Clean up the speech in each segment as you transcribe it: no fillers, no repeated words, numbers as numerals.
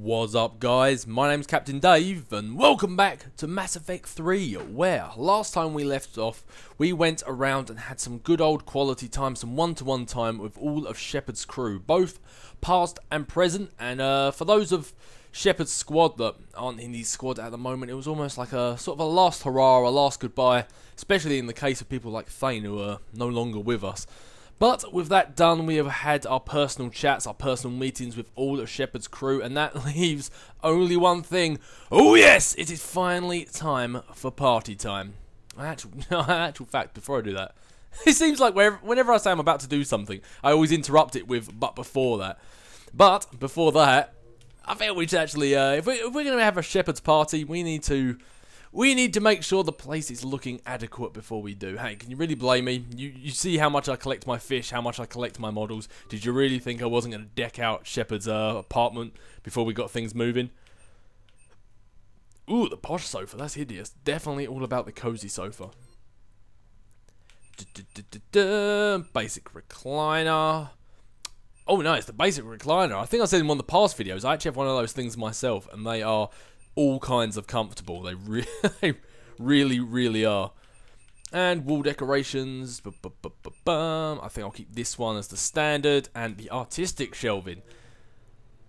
What's up, guys? My name's Captain Dave and welcome back to Mass Effect 3, where last time we left off we went around and had some good old quality time, some one-to-one time with all of Shepard's crew, both past and present. And for those of Shepard's squad that aren't in his squad at the moment, it was almost like a sort of a last hurrah, a last goodbye, especially in the case of people like Thane, who are no longer with us. But with that done, we have had our personal chats, our personal meetings with all of Shepard's crew, and that leaves only one thing. Oh yes, it is finally time for party time. Actual fact, before I do that, it seems like whenever I say I'm about to do something, I always interrupt it with "but before that." But before that, I think we should actually, if we're going to have a Shepard's party, we need to make sure the place is looking adequate before we do. Hey, can you really blame me? You see how much I collect my fish, how much I collect my models. Did you really think I wasn't going to deck out Shepard's apartment before we got things moving? Ooh, the posh sofa, that's hideous. Definitely all about the cozy sofa. Basic recliner. Oh no, it's the basic recliner. I think I said in one of the past videos, I actually have one of those things myself, and they are all kinds of comfortable. They really are. And wall decorations. I think I'll keep this one as the standard, and the artistic shelving.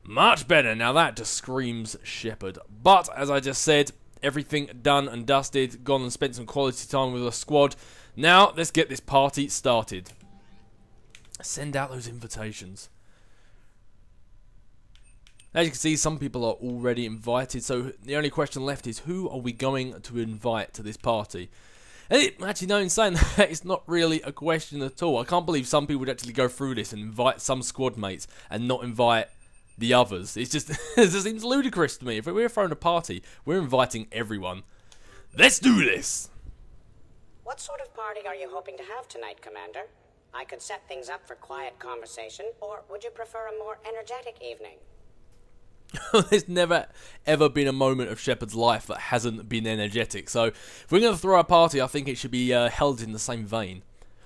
Much better. Now that just screams Shepard. But as I just said, everything done and dusted. Gone and spent some quality time with the squad. Now let's get this party started. Send out those invitations. As you can see, some people are already invited, so the only question left is who are we going to invite to this party? And actually, no, in saying that, it's not really a question at all. I can't believe some people would actually go through this and invite some squad mates and not invite the others. It's just, it just seems ludicrous to me. If we're throwing a party, we're inviting everyone. Let's do this! What sort of party are you hoping to have tonight, Commander? I could set things up for quiet conversation, or would you prefer a more energetic evening? There's never ever been a moment of Shepard's life that hasn't been energetic, so if we're going to throw a party, I think it should be held in the same vein.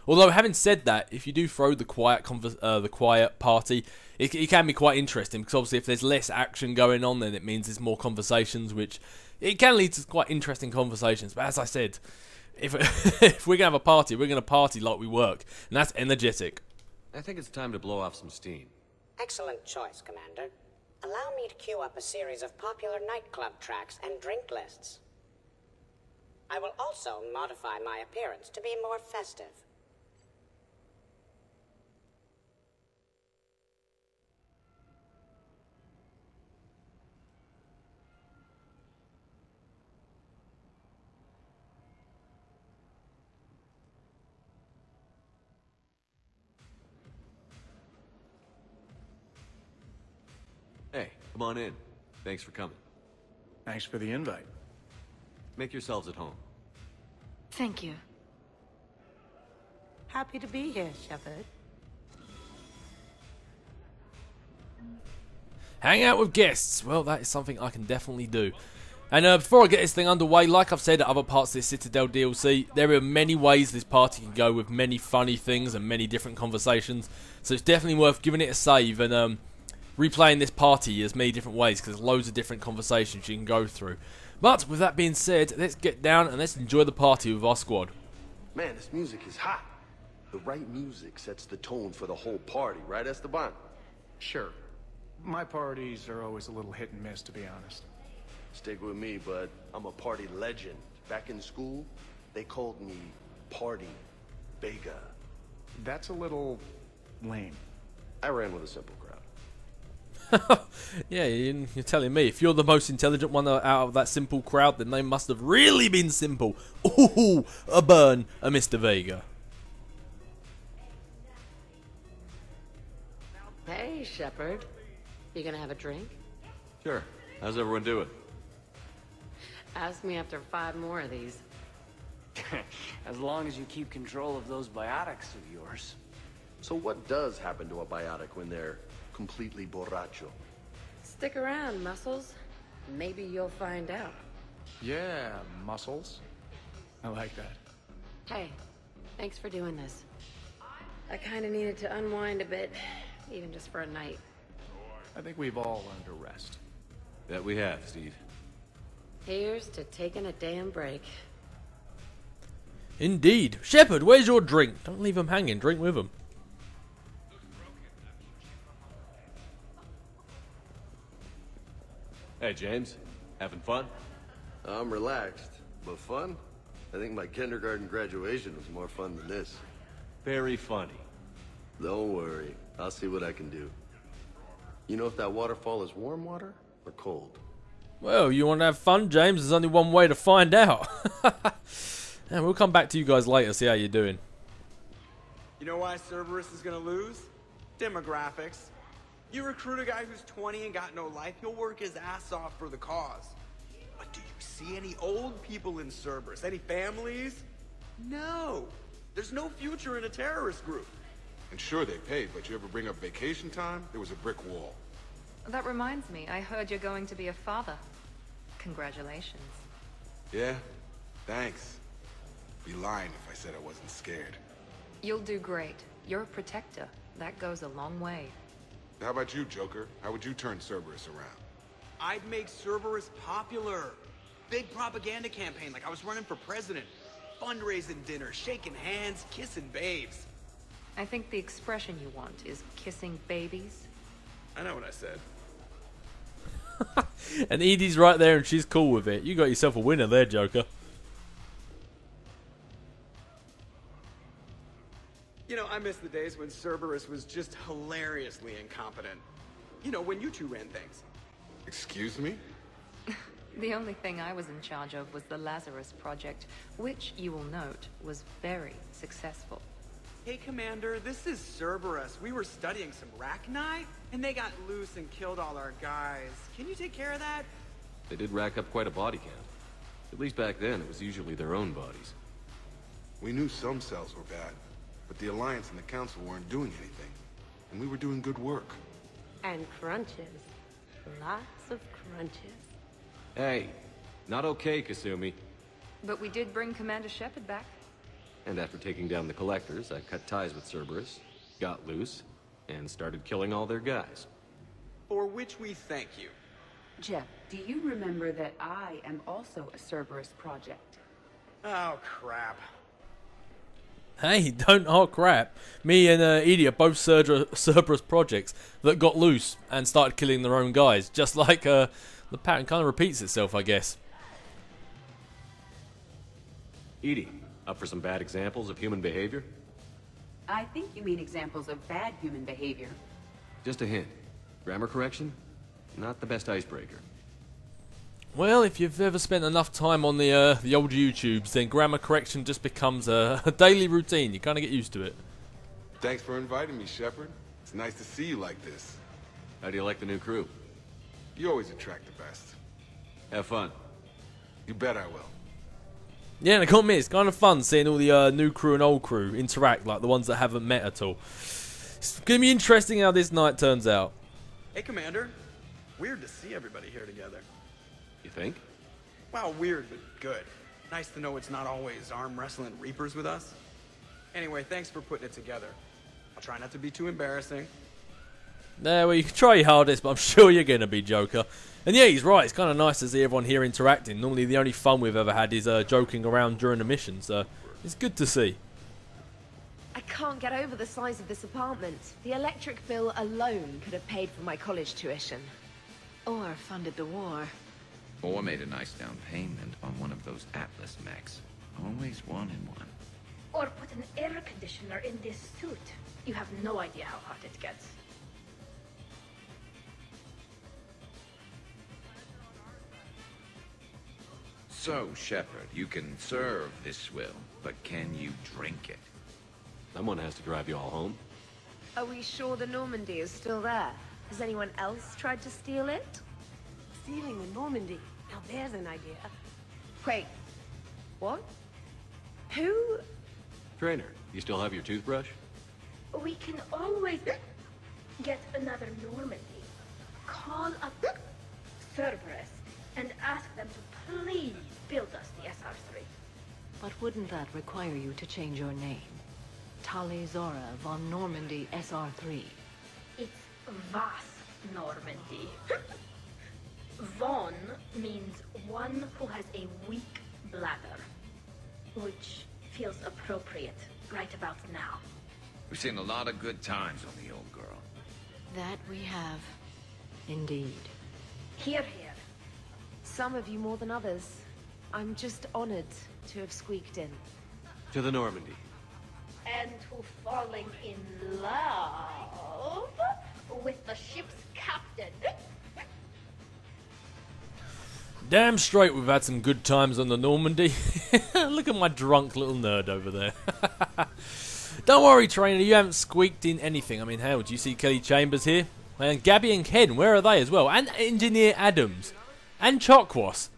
Although, having said that, if you do throw the quiet party, it can be quite interesting, because obviously if there's less action going on, then it means there's more conversations, which it can lead to quite interesting conversations. But as I said, if we're going to have a party, we're going to party like we work, and that's energetic. I think it's time to blow off some steam. Excellent choice, Commander. Allow me to queue up a series of popular nightclub tracks and drink lists. I will also modify my appearance to be more festive. Hey, come on in. Thanks for coming. Thanks for the invite. Make yourselves at home. Thank you. Happy to be here, Shepard. Hang out with guests. Well, that is something I can definitely do. And before I get this thing underway, like I've said at other parts of this Citadel DLC, there are many ways this party can go with many funny things and many different conversations. So it's definitely worth giving it a save and replaying this party as many different ways, because there's loads of different conversations you can go through. But with that being said, let's get down and let's enjoy the party with our squad. Man, this music is hot. The right music sets the tone for the whole party, right, Esteban? Sure. My parties are always a little hit and miss, to be honest. Stick with me, bud. I'm a party legend. Back in school, they called me Party Vega. That's a little lame. I ran with a simple crowd. Yeah, you're telling me. If you're the most intelligent one out of that simple crowd, then they must have really been simple. Ooh, a burn, a Mr. Vega. Hey, Shepard. You gonna have a drink? Sure. How's everyone doing? Ask me after 5 more of these. As long as you keep control of those biotics of yours. So what does happen to a biotic when they're completely borracho? Stick around, Muscles. Maybe you'll find out. Yeah, muscles. I like that. Hey, thanks for doing this. I kinda needed to unwind a bit, even just for a night. I think we've all earned a rest. That we have, Steve. Here's to taking a damn break. Indeed. Shepard, where's your drink? Don't leave him hanging. Drink with him. Hey, James. Having fun? I'm relaxed, but fun? I think my kindergarten graduation was more fun than this. Very funny. Don't worry, I'll see what I can do. You know if that waterfall is warm water or cold? Well, you want to have fun, James? There's only one way to find out. And we'll come back to you guys later, see how you're doing. You know why Cerberus is gonna lose? Demographics. You recruit a guy who's 20 and got no life, he'll work his ass off for the cause. But do you see any old people in Cerberus? Any families? No. There's no future in a terrorist group. And sure they paid, but you ever bring up vacation time, there was a brick wall. That reminds me, I heard you're going to be a father. Congratulations. Yeah? Thanks. Be lying if I said I wasn't scared. You'll do great. You're a protector. That goes a long way. How about you, Joker? How would you turn Cerberus around? I'd make Cerberus popular. Big propaganda campaign like I was running for president. Fundraising dinner, shaking hands, kissing babes. I think the expression you want is kissing babies. I know what I said. And Edie's right there and she's cool with it. You got yourself a winner there, Joker. You know, I miss the days when Cerberus was just hilariously incompetent. You know, when you two ran things. Excuse me? The only thing I was in charge of was the Lazarus Project, which, you will note, was very successful. Hey, Commander, this is Cerberus. We were studying some Rachni, and they got loose and killed all our guys. Can you take care of that? They did rack up quite a body count. At least back then, it was usually their own bodies. We knew some cells were bad, but the Alliance and the Council weren't doing anything. And we were doing good work. And crunches. Lots of crunches. Hey, not okay, Kasumi. But we did bring Commander Shepard back. And after taking down the Collectors, I cut ties with Cerberus, got loose, and started killing all their guys. For which we thank you. Jeff, do you remember that I am also a Cerberus project? Oh, crap. Hey, don't crap. Me and Edie are both Cerberus projects that got loose and started killing their own guys. Just like the pattern kind of repeats itself, I guess. Edie, up for some bad examples of human behavior? I think you mean examples of bad human behavior. Just a hint. Grammar correction? Not the best icebreaker. Well, if you've ever spent enough time on the old YouTubes, then grammar correction just becomes a daily routine. You kind of get used to it. Thanks for inviting me, Shepard. It's nice to see you like this. How do you like the new crew? You always attract the best. Have fun. You bet I will. Yeah, and I can't admit, it's kind of fun seeing all the new crew and old crew interact, like the ones that haven't met at all. It's going to be interesting how this night turns out. Hey, Commander. Weird to see everybody here together. You think? Well, weird, but good. Nice to know it's not always arm wrestling reapers with us. Anyway, thanks for putting it together. I'll try not to be too embarrassing. Well, you can try your hardest, but I'm sure you're going to be, Joker. And yeah, he's right. It's kind of nice to see everyone here interacting. Normally, the only fun we've ever had is joking around during the mission, so it's good to see. I can't get over the size of this apartment. The electric bill alone could have paid for my college tuition. Or funded the war. Or made a nice down payment on one of those Atlas mechs. Always wanted one. Or put an air conditioner in this suit. You have no idea how hot it gets. So, Shepard, you can serve this swill, but can you drink it? Someone has to drive you all home. Are we sure the Normandy is still there? Has anyone else tried to steal it? Stealing the Normandy. Now there's an idea. Wait. What? Who? Trainer, you still have your toothbrush? We can always get another Normandy. Call up Cerberus and ask them to please build us the SR-3. But wouldn't that require you to change your name? Tali Zora von Normandy SR-3. It's Vas Normandy. Von means one who has a weak bladder, which feels appropriate right about now. We've seen a lot of good times on the old girl. That we have. Indeed. Here, here. Some of you more than others. I'm just honored to have squeaked in. To the Normandy. And to falling in love with the ship's captain. Damn straight we've had some good times on the Normandy. Look at my drunk little nerd over there. Don't worry, trainer, you haven't squeaked in anything. I mean, hell, do you see Kelly Chambers here? And Gabby and Ken, where are they as well? And Engineer Adams. And Chokwas.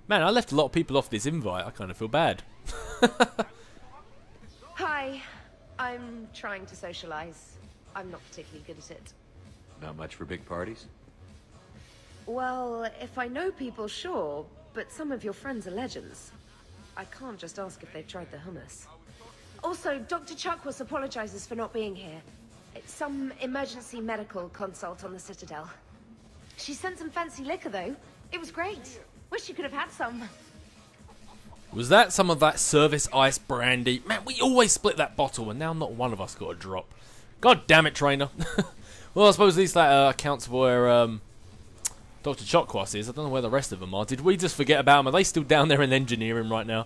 Man, I left a lot of people off this invite. I kind of feel bad. Hi. I'm trying to socialize. I'm not particularly good at it. Not much for big parties? Well, if I know people, sure. But some of your friends are legends. I can't just ask if they've tried the hummus. Also, Dr. Chokwas apologizes for not being here. It's some emergency medical consult on the Citadel. She sent some fancy liquor, though. It was great. Wish you could have had some. Was that some of that service ice brandy? Man, we always split that bottle, and now not one of us got a drop. God damn it, trainer. Well, I suppose at least that accounts for where Dr. Chokwas is. I don't know where the rest of them are. Did we just forget about them? Are they still down there in engineering right now?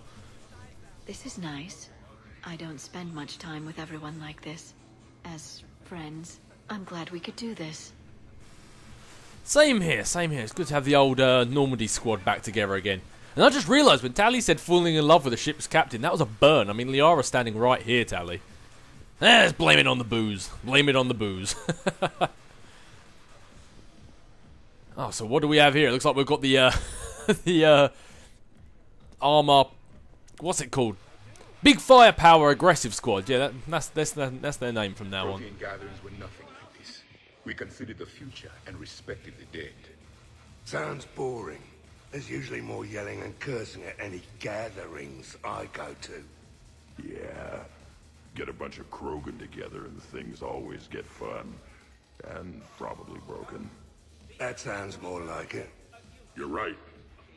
This is nice. I don't spend much time with everyone like this. As friends, I'm glad we could do this. Same here, same here. It's good to have the old Normandy squad back together again. And I just realised when Tally said falling in love with the ship's captain, that was a burn. I mean, Liara's standing right here, Tally. Let's blame it on the booze. Blame it on the booze. Oh, so what do we have here? It looks like we've got the the armor. What's it called? Big Firepower Aggressive Squad. Yeah, that's their name from now on. Protein gatherings were nothing like this. We considered the future and respected the dead. Sounds boring. There's usually more yelling and cursing at any gatherings I go to. Yeah. Get a bunch of Krogan together and things always get fun. And probably broken. That sounds more like it. You're right.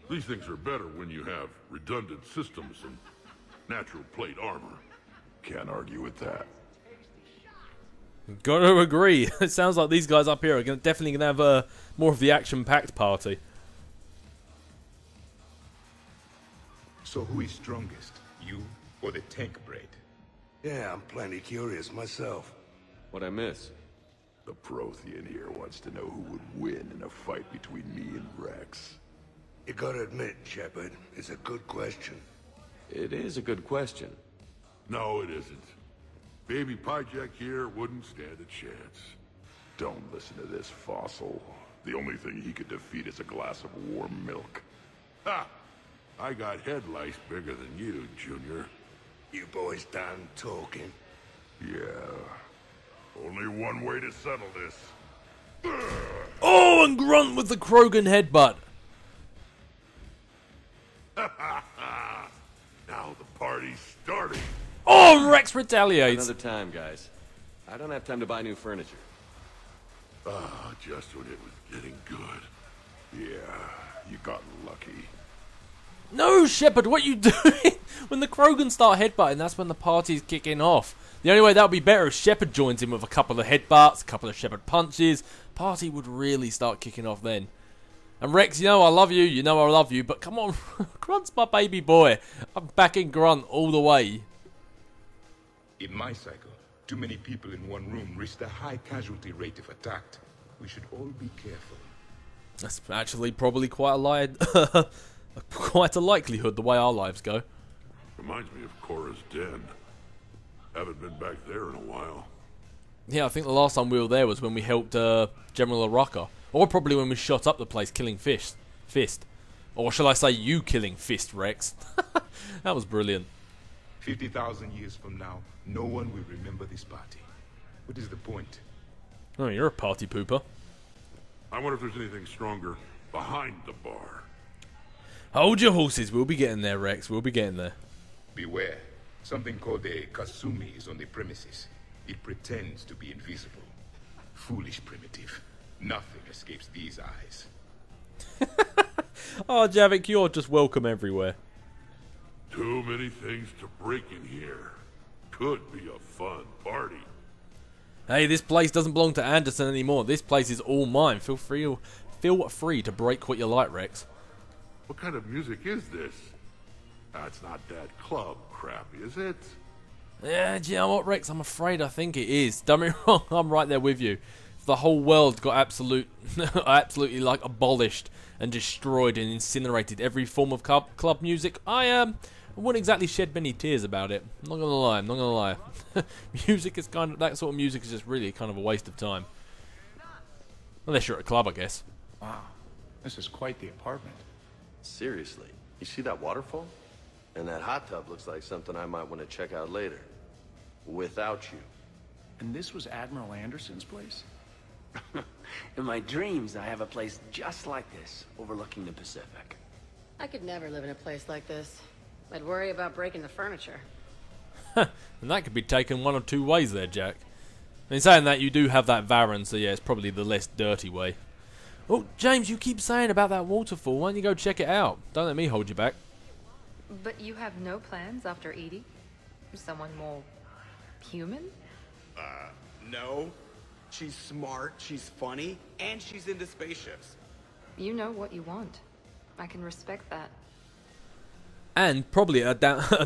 These things are better when you have redundant systems and natural plate armor. Can't argue with that. Gotta agree. It sounds like these guys up here are definitely gonna have more of the action-packed party. So who is strongest? You or the tank braid? Yeah, I'm plenty curious myself. What'd I miss? The Prothean here wants to know who would win in a fight between me and Rex. You gotta admit, Shepard, it's a good question. It is a good question. No, it isn't. Baby Pyjak here wouldn't stand a chance. Don't listen to this fossil. The only thing he could defeat is a glass of warm milk. Ha! I got head lice bigger than you, Junior. You boys done talking? Yeah. Only one way to settle this. Oh, and Grunt with the Krogan headbutt. Now the party's starting. Oh, Rex retaliates. Another time, guys. I don't have time to buy new furniture. Ah, just when it was getting good. Yeah, you got lucky. No, Shepard, what you doing? When the Krogan start headbutting, that's when the party's kicking off. The only way that would be better if Shepard joins in with a couple of headbutts, a couple of Shepard punches. Party would really start kicking off then. And Rex, you know I love you, you know I love you, but come on, Grunt's my baby boy. I'm backing Grunt all the way. In my cycle, too many people in one room risked a high casualty rate if attacked. We should all be careful. That's actually probably quite a likelihood the way our lives go. Reminds me of Cora's den. Haven't been back there in a while. Yeah, I think the last time we were there was when we helped General Araka. Or probably when we shot up the place killing Fist. Or shall I say you killing Fist, Rex? That was brilliant. 50,000 years from now, no one will remember this party. What is the point? Oh, you're a party pooper. I wonder if there's anything stronger behind the bar. Hold your horses, we'll be getting there, Rex, we'll be getting there. Beware. Something called a Kasumi is on the premises. It pretends to be invisible. Foolish primitive. Nothing escapes these eyes. Oh, Javik, you're just welcome everywhere. Too many things to break in here. Could be a fun party. Hey, this place doesn't belong to Anderson anymore. This place is all mine. Feel free to break what you like, Rex. What kind of music is this? It's not that club crap, is it? Yeah, do you know what, Rex? I'm afraid I think it is. Don't get me wrong, I'm right there with you. If the whole world got absolutely like abolished and destroyed and incinerated every form of club music, I wouldn't exactly shed many tears about it. I'm not gonna lie. Music is that sort of music is just really kind of a waste of time. Unless you're at a club, I guess. Wow, this is quite the apartment. Seriously, you see that waterfall? And that hot tub looks like something I might want to check out later. Without you. And this was Admiral Anderson's place? In my dreams, I have a place just like this, overlooking the Pacific. I could never live in a place like this. I'd worry about breaking the furniture. And that could be taken one of two ways there, Jack. In saying that, you do have that Varan, so yeah, it's probably the less dirty way. Oh, James, you keep saying about that waterfall. Why don't you go check it out? Don't let me hold you back. But you have no plans after Edie? Someone more human? No. She's smart, she's funny, and she's into spaceships. You know what you want. I can respect that. And probably at a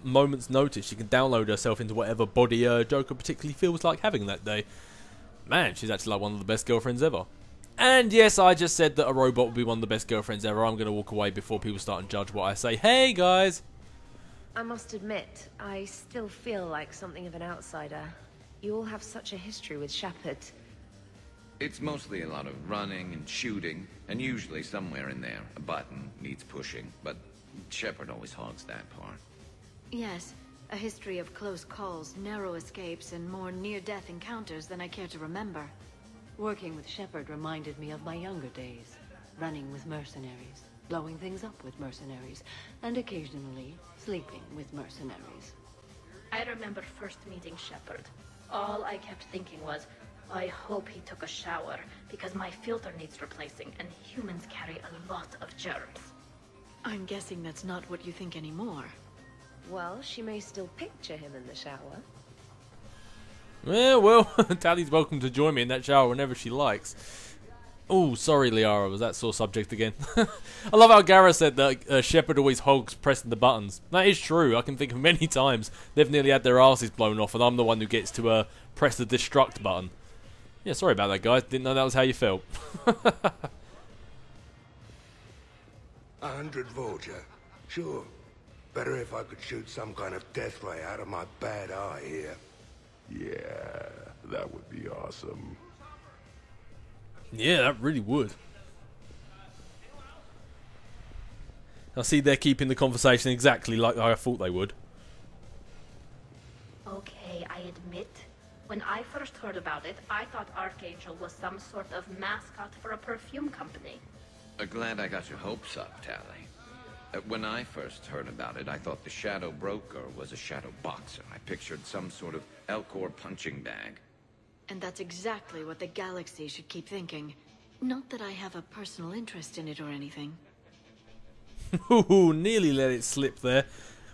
moment's notice, she can download herself into whatever body Joker particularly feels like having that day. Man, she's actually like one of the best girlfriends ever. And yes, I just said that a robot will be one of the best girlfriends ever. I'm going to walk away before people start and judge what I say. Hey, guys! I must admit, I still feel like something of an outsider. You all have such a history with Shepard. It's mostly a lot of running and shooting, and usually somewhere in there, a button needs pushing, but Shepard always hogs that part. Yes, a history of close calls, narrow escapes, and more near-death encounters than I care to remember. Working with Shepard reminded me of my younger days. Running with mercenaries, blowing things up with mercenaries, and occasionally sleeping with mercenaries. I remember first meeting Shepard. All I kept thinking was, I hope he took a shower, because my filter needs replacing, and humans carry a lot of germs. I'm guessing that's not what you think anymore. Well, she may still picture him in the shower. Yeah, well, Tally's welcome to join me in that shower whenever she likes. Oh, sorry, Liara, was that sore subject again? I love how Gareth said that Shepard always hogs pressing the buttons. That is true. I can think of many times they've nearly had their asses blown off, and I'm the one who gets to press the destruct button. Yeah, sorry about that, guys. Didn't know that was how you felt. 100 Vulture. Sure. Better if I could shoot some kind of death ray out of my bad eye here. Yeah, that would be awesome. Yeah, that really would. I see they're keeping the conversation exactly like I thought they would. Okay, I admit, when I first heard about it, I thought Archangel was some sort of mascot for a perfume company. Glad I got your hopes up, Tally. When I first heard about it, I thought the Shadow Broker was a Shadow Boxer. I pictured some sort of Elcor punching bag. And that's exactly what the galaxy should keep thinking. Not that I have a personal interest in it or anything. Ooh, nearly let it slip there.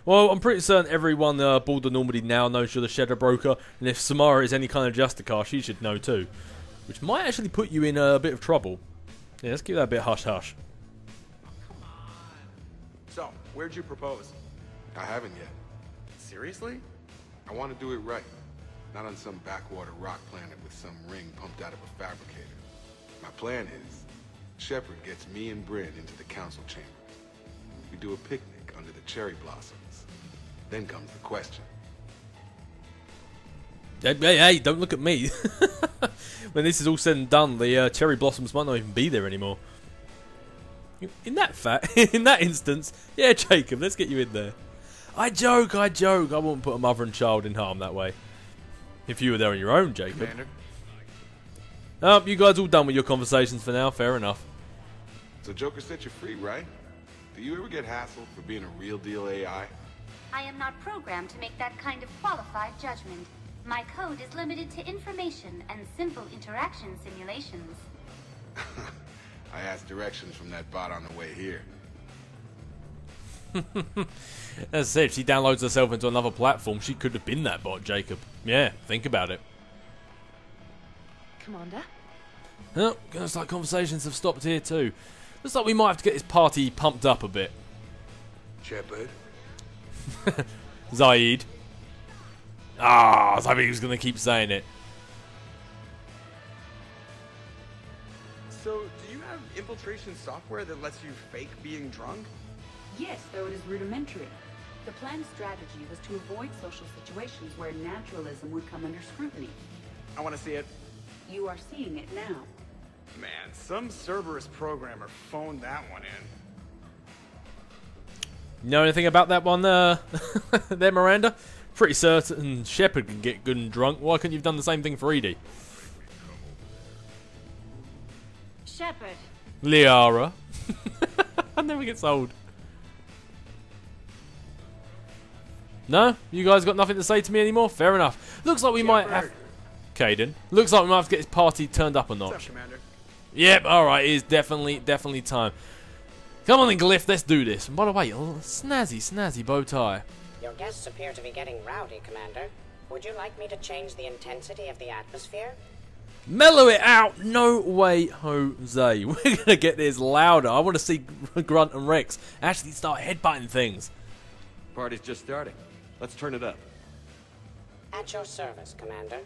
Well, I'm pretty certain everyone aboard the Normandy now knows you're the Shadow Broker, and if Samara is any kind of Justicar, she should know too. Which might actually put you in a bit of trouble. Yeah, let's keep that a bit hush-hush. So, where'd you propose? I haven't yet. Seriously? I want to do it right. Not on some backwater rock planet with some ring pumped out of a fabricator. My plan is, Shepard gets me and Bryn into the council chambers. We do a picnic under the cherry blossoms. Then comes the question. Hey, don't look at me. When this is all said and done, the cherry blossoms might not even be there anymore. In that instance, yeah, Jacob, let's get you in there. I joke. I wouldn't put a mother and child in harm that way. If you were there on your own, Jacob. Commander? Oh, you guys all done with your conversations for now, fair enough. So Joker set you free, right? Do you ever get hassled for being a real deal AI? I am not programmed to make that kind of qualified judgment. My code is limited to information and simple interaction simulations. I asked directions from that bot on the way here. As I said, if she downloads herself into another platform, she could have been that bot, Jacob. Yeah, think about it. Commander? Oh, looks like conversations have stopped here too. Looks like we might have to get this party pumped up a bit. Shepard? Zaid. Ah, I was hoping he was going to keep saying it. So, do you have infiltration software that lets you fake being drunk? Yes, though it is rudimentary. The planned strategy was to avoid social situations where naturalism would come under scrutiny. I want to see it. You are seeing it now. Man, some Cerberus programmer phoned that one in. You know anything about that one there, Miranda? Pretty certain Shepard can get good and drunk. Why couldn't you have done the same thing for Edie? Shepard. Liara. I never gets old. No? You guys got nothing to say to me anymore? Fair enough. Looks like we might have... Caden. Looks like we might have to get this party turned up a notch. What's up, Commander? Yep, alright, it is definitely time. Come on then, Glyph, let's do this. And by the way, oh, snazzy bow tie. Your guests appear to be getting rowdy, Commander. Would you like me to change the intensity of the atmosphere? Mellow it out! No way, Jose. We're gonna get this louder. I want to see Grunt and Rex actually start headbutting things. Party's just starting. Let's turn it up. At your service, Commander.